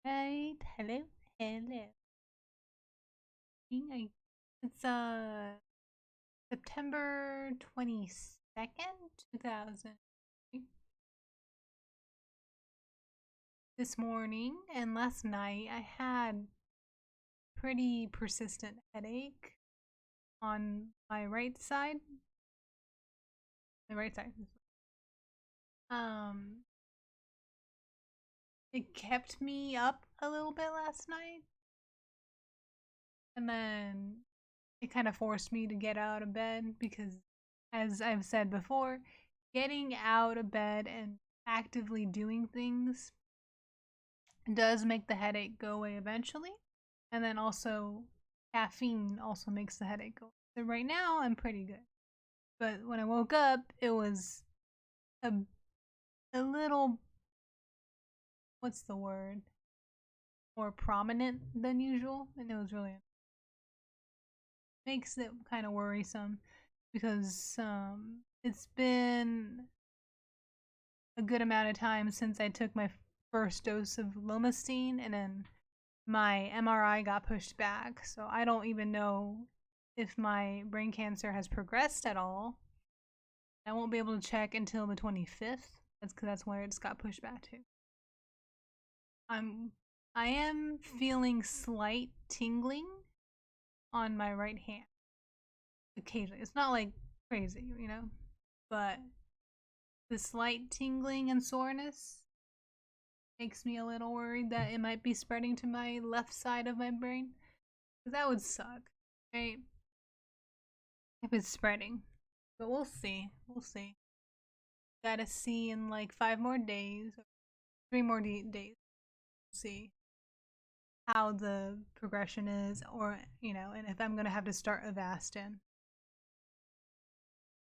Right. Hello. Hello. It's September 22nd, 2000. This morning and last night I had pretty persistent headache on my right side. The right side. Um it kept me up a little bit last night, and then it kind of forced me to get out of bed because, as I've said before, getting out of bed and actively doing things does make the headache go away eventually. And then also, caffeine also makes the headache go away. So right now, I'm pretty good. But when I woke up, it was a, a little, what's the word? More prominent than usual. And it was really, makes it kind of worrisome because it's been a good amount of time since I took my first dose of lomustine, and then my MRI got pushed back. So I don't even know if my brain cancer has progressed at all. I won't be able to check until the 25th. That's because that's where it's got pushed back to. I am feeling slight tingling on my right hand occasionally. It's not like crazy, but the slight tingling and soreness makes me a little worried that it might be spreading to my left side of my brain. That would suck, right? If it's spreading. But we'll see. We'll see. Gotta see in like 5 more days, 3 more days. We'll see how the progression is, or, and if I'm gonna have to start Avastin.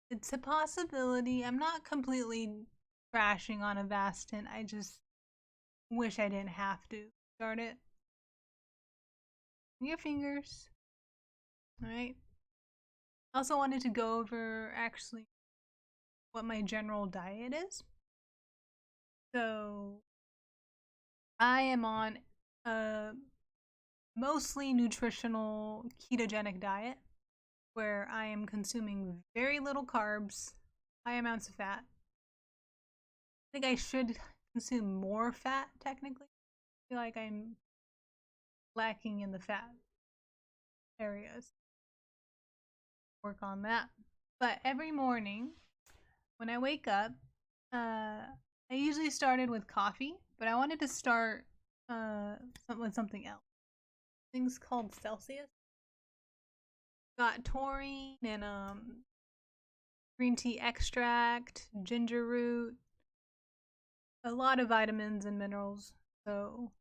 It's a possibility. I'm not completely crashing on Avastin. I just wish I didn't have to start it. Your fingers. Alright. I also wanted to go over actually what my general diet is. So I am on a mostly nutritional ketogenic diet where I am consuming very little carbs, high amounts of fat. I think I should consume more fat technically. I feel like I'm lacking in the fat areas. Work on that. But every morning when I wake up, I usually started with coffee, but I wanted to start with something else. Things called Celsius. Got taurine and green tea extract, ginger root, a lot of vitamins and minerals. So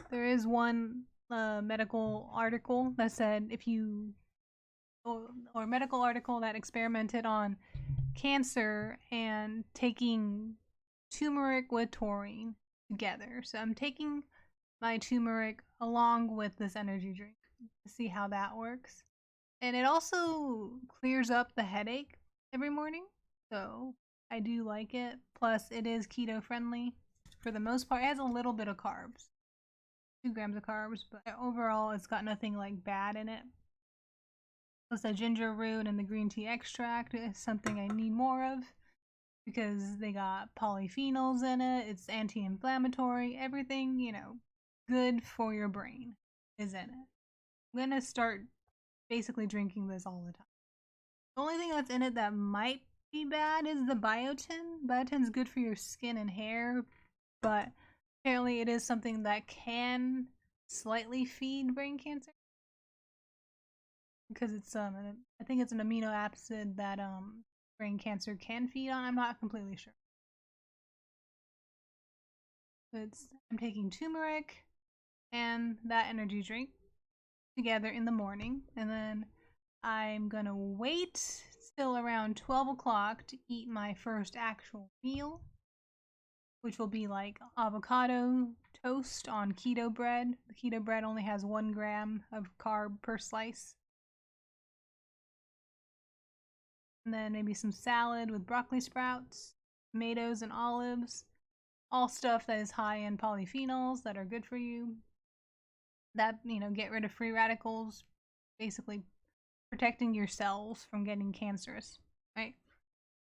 there is one medical article that said if you or medical article that experimented on cancer and taking turmeric with taurine together. So I'm taking my turmeric along with this energy drink to see how that works. And it also clears up the headache every morning. So I do like it. Plus, it is keto friendly for the most part. It has a little bit of carbs, 2 grams of carbs, but overall, it's got nothing like bad in it. Plus, the ginger root and the green tea extract is something I need more of because they got polyphenols in it. It's anti-inflammatory. Everything, good for your brain is in it. I'm gonna start basically drinking this all the time. The only thing that's in it that might be bad is the biotin. Biotin's good for your skin and hair, but apparently it is something that can slightly feed brain cancer because it's I think it's an amino acid that brain cancer can feed on. I'm not completely sure. I'm taking turmeric and that energy drink together in the morning, and then I'm gonna wait till around 12 o'clock to eat my first actual meal, which will be like avocado toast on keto bread. The keto bread only has 1 gram of carb per slice. And then maybe some salad with broccoli sprouts, tomatoes, and olives. all stuff that is high in polyphenols that are good for you, that, get rid of free radicals, basically protecting your cells from getting cancerous, right?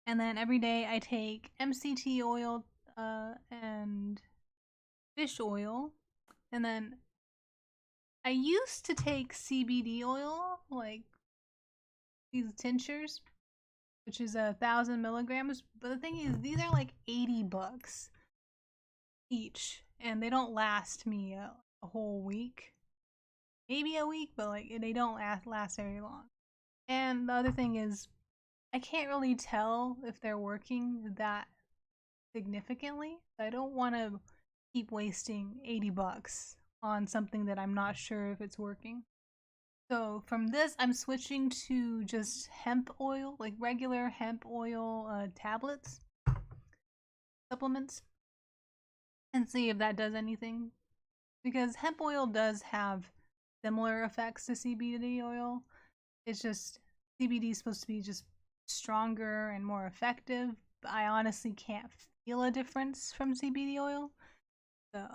And then every day I take MCT oil and fish oil. And then I used to take CBD oil, like these tinctures, which is 1,000 milligrams. But the thing is, these are like $80 each, and they don't last me a whole week. Maybe a week, but like they don't last very long. And the other thing is, I can't really tell if they're working that significantly. I don't want to keep wasting $80 on something that I'm not sure if it's working. So from this, I'm switching to just hemp oil, like regular hemp oil tablets, supplements, and see if that does anything. Because hemp oil does have similar effects to CBD oil. It's just CBD is supposed to be just stronger and more effective. But I honestly can't feel a difference from CBD oil. So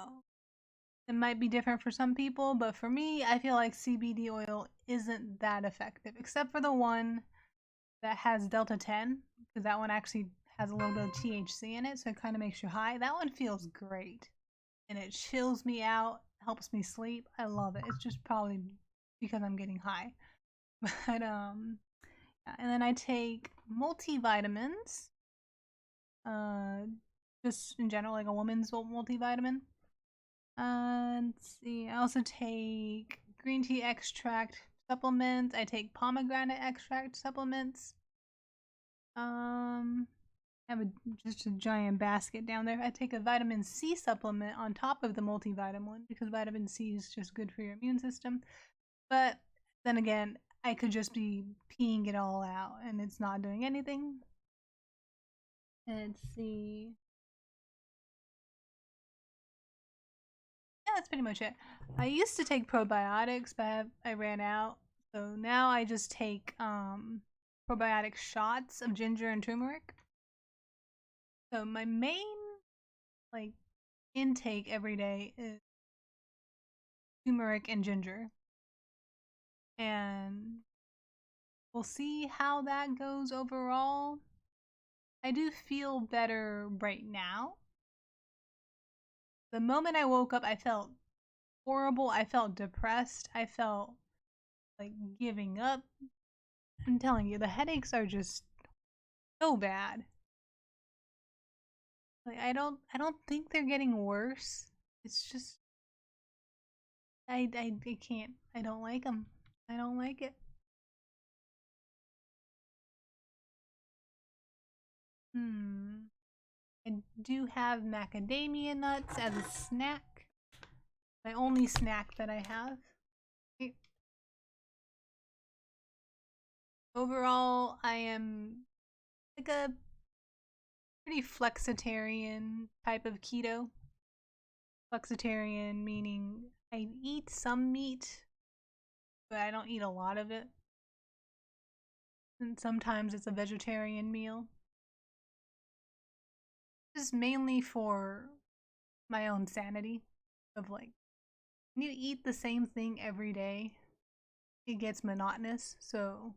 it might be different for some people, but for me, I feel like CBD oil isn't that effective, except for the one that has Delta 10, because that one actually has a little bit of THC in it, so it kind of makes you high. That one feels great, and it chills me out, helps me sleep. I love it. It's just probably because I'm getting high. But yeah. And then I take multivitamins, just in general, like a woman's multivitamin. Let's see. I also take green tea extract supplements. I take pomegranate extract supplements. I have just a giant basket down there. I take a vitamin C supplement on top of the multivitamin one because vitamin C is just good for your immune system. But then again, I could just be peeing it all out and it's not doing anything. Let's see. Yeah, that's pretty much it. I used to take probiotics, but I ran out. So now I just take probiotic shots of ginger and turmeric. So my main like intake every day is turmeric and ginger. And we'll see how that goes overall. I do feel better right now. The moment I woke up, I felt horrible. I felt depressed. I felt like giving up. I'm telling you, the headaches are just so bad. Like I don't think they're getting worse. It's just I can't. I don't like them. I don't like it. Hmm. I do have macadamia nuts as a snack. My only snack that I have. Overall, I am like a pretty flexitarian type of keto. Flexitarian meaning I eat some meat, but I don't eat a lot of it. And sometimes it's a vegetarian meal. Just mainly for my own sanity of like when you eat the same thing every day, it gets monotonous. So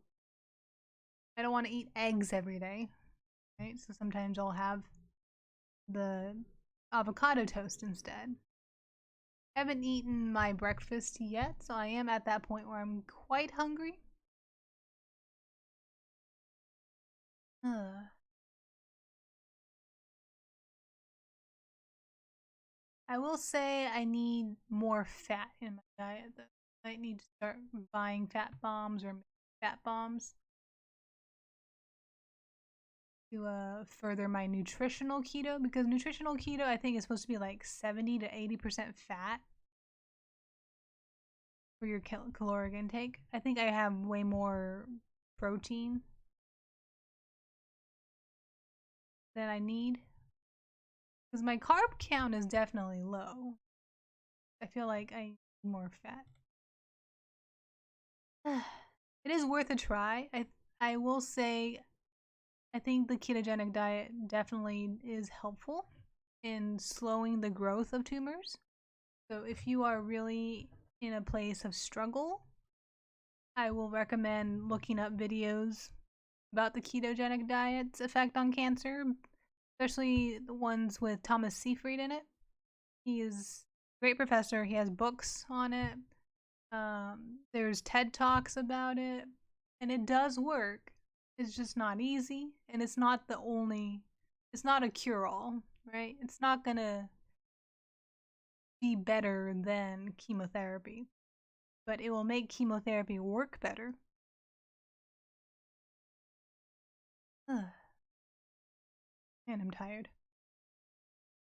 I don't want to eat eggs every day, right? So sometimes I'll have the avocado toast instead. I haven't eaten my breakfast yet, so I am at that point where I'm quite hungry. I will say I need more fat in my diet, though. I need to start buying fat bombs or fat bombs to further my nutritional keto, because nutritional keto I think is supposed to be like 70 to 80% fat for your caloric intake. I think I have way more protein than I need because my carb count is definitely low. I feel like I need more fat. It is worth a try. I will say I think the ketogenic diet definitely is helpful. in slowing the growth of tumors. So if you are really in a place of struggle, I will recommend looking up videos about the ketogenic diet's effect on cancer, especially the ones with Thomas Seyfried in it. He is a great professor. He has books on it. There's TED Talks about it, and it does work. It's just not easy, and it's not a cure-all, right? It's not gonna be better than chemotherapy, but it will make chemotherapy work better. Ugh. And I'm tired.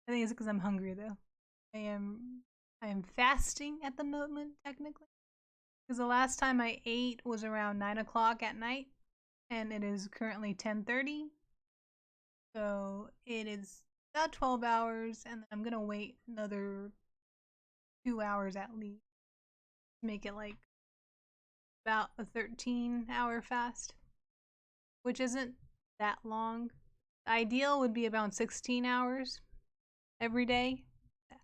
I think it's because I'm hungry though. I am fasting at the moment, technically. Because the last time I ate was around 9 o'clock at night, and it is currently 10:30. So it is about 12 hours, and I'm gonna wait another 2 hours at least to make it like about a 13-hour fast, which isn't that long. The ideal would be about 16 hours every day. I'm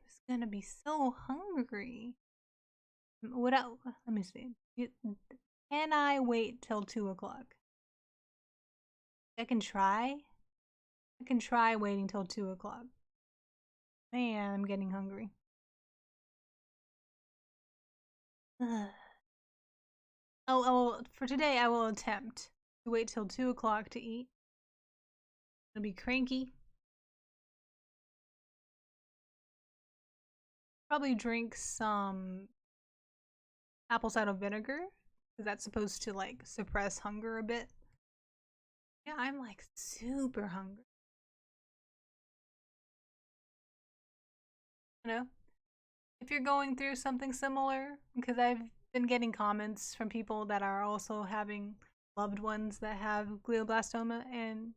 just gonna be so hungry. What else? Let me see. Can I wait till 2 o'clock? I can try. I can try waiting till 2 o'clock. Man, I'm getting hungry. Oh, for today I will attempt to wait till 2 o'clock to eat. I'll be cranky. Probably drink some apple cider vinegar, because that's supposed to like suppress hunger a bit. Yeah, I'm like super hungry. You know? If you're going through something similar, because I've been getting comments from people that are also having loved ones that have glioblastoma, and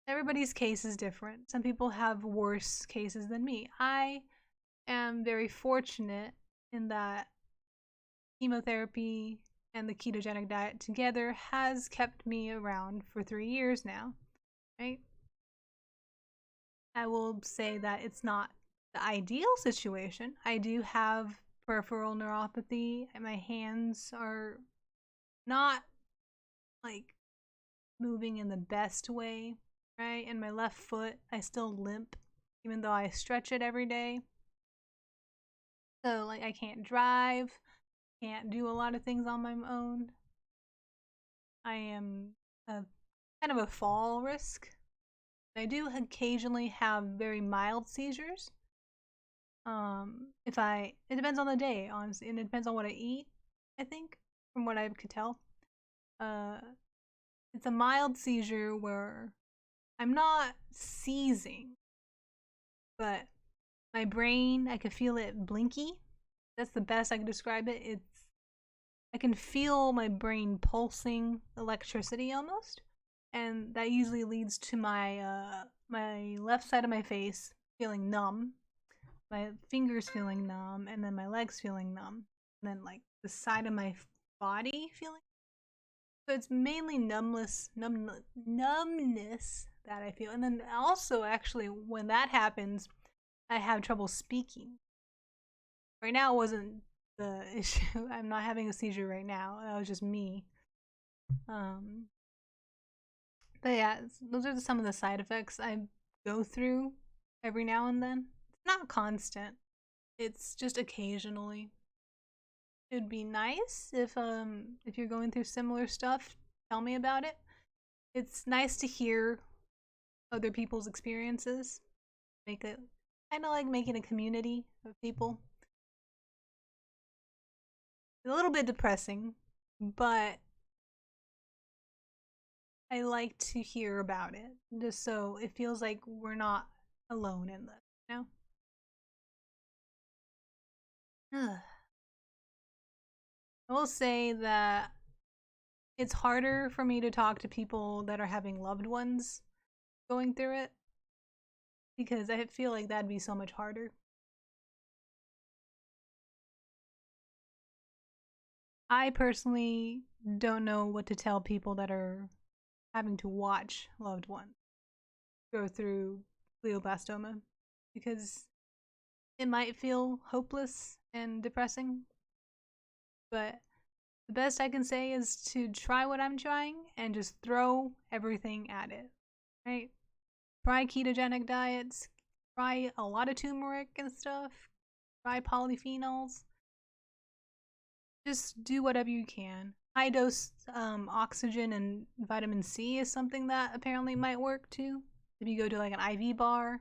everybody's case is different. Some people have worse cases than me. I am very fortunate in that chemotherapy and the ketogenic diet together has kept me around for 3 years now, right? I will say that it's not the ideal situation. I do have peripheral neuropathy, and my hands are not like moving in the best way, right? And my left foot, I still limp, even though I stretch it every day. So, like, I can't drive, can't do a lot of things on my own. I am a kind of a fall risk. I do occasionally have very mild seizures. It depends on the day, honestly, and it depends on what I eat, I think, from what I could tell. Uh, it's a mild seizure where I'm not seizing, but my brain, I could feel it blinky. That's the best I can describe it. I can feel my brain pulsing electricity almost, and that usually leads to my left side of my face feeling numb, my fingers feeling numb, and then my legs feeling numb, and then like the side of my body feeling. So it's mainly numbness that I feel, and then also actually when that happens, I have trouble speaking. Right now it wasn't the issue. I'm not having a seizure right now. That was just me. But yeah, those are some of the side effects I go through every now and then. It's not constant. It's just occasionally. It'd be nice if you're going through similar stuff, tell me about it. It's nice to hear other people's experiences. Make it kind of like making a community of people. It's a little bit depressing, but I like to hear about it, just so it feels like we're not alone in this, you know? I will say that it's harder for me to talk to people that are having loved ones going through it, because I feel like that'd be so much harder. I personally don't know what to tell people that are having to watch loved ones go through glioblastoma because it might feel hopeless and depressing, but the best I can say is to try what I'm trying and just throw everything at it, right? Try ketogenic diets, try a lot of turmeric and stuff, try polyphenols. Just do whatever you can. High dose oxygen and vitamin C is something that apparently might work too. If you go to like an IV bar,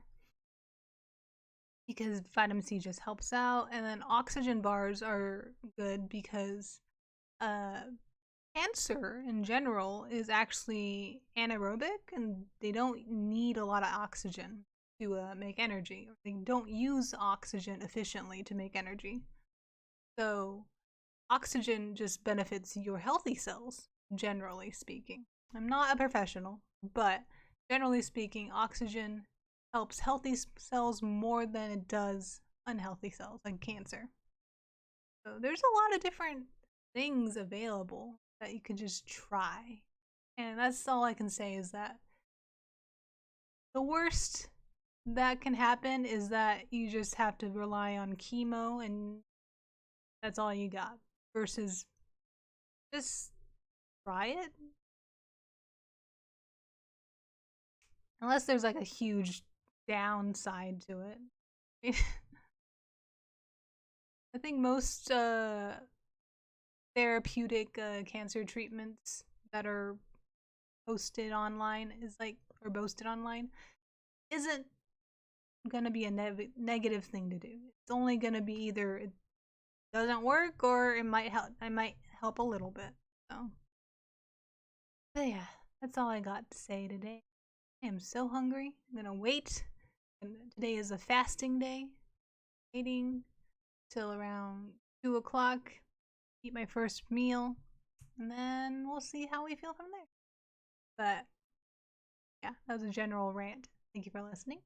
because vitamin C just helps out. And then oxygen bars are good because cancer in general is actually anaerobic and they don't need a lot of oxygen to make energy. They don't use oxygen efficiently to make energy. So oxygen just benefits your healthy cells, generally speaking. I'm not a professional, but generally speaking, oxygen helps healthy cells more than it does unhealthy cells like cancer. So there's a lot of different things available that you could just try. And that's all I can say is that the worst that can happen is that you just have to rely on chemo and that's all you got. Versus just try it. Unless there's like a huge downside to it. I think most therapeutic cancer treatments that are posted online is like, or boasted online, isn't gonna be a negative thing to do. It's only gonna be either it doesn't work or it might help. I might help a little bit. So, but yeah, that's all I got to say today. I am so hungry. I'm gonna wait. And today is a fasting day. Waiting till around 2 o'clock. Eat my first meal, and then we'll see how we feel from there. But yeah, that was a general rant. Thank you for listening.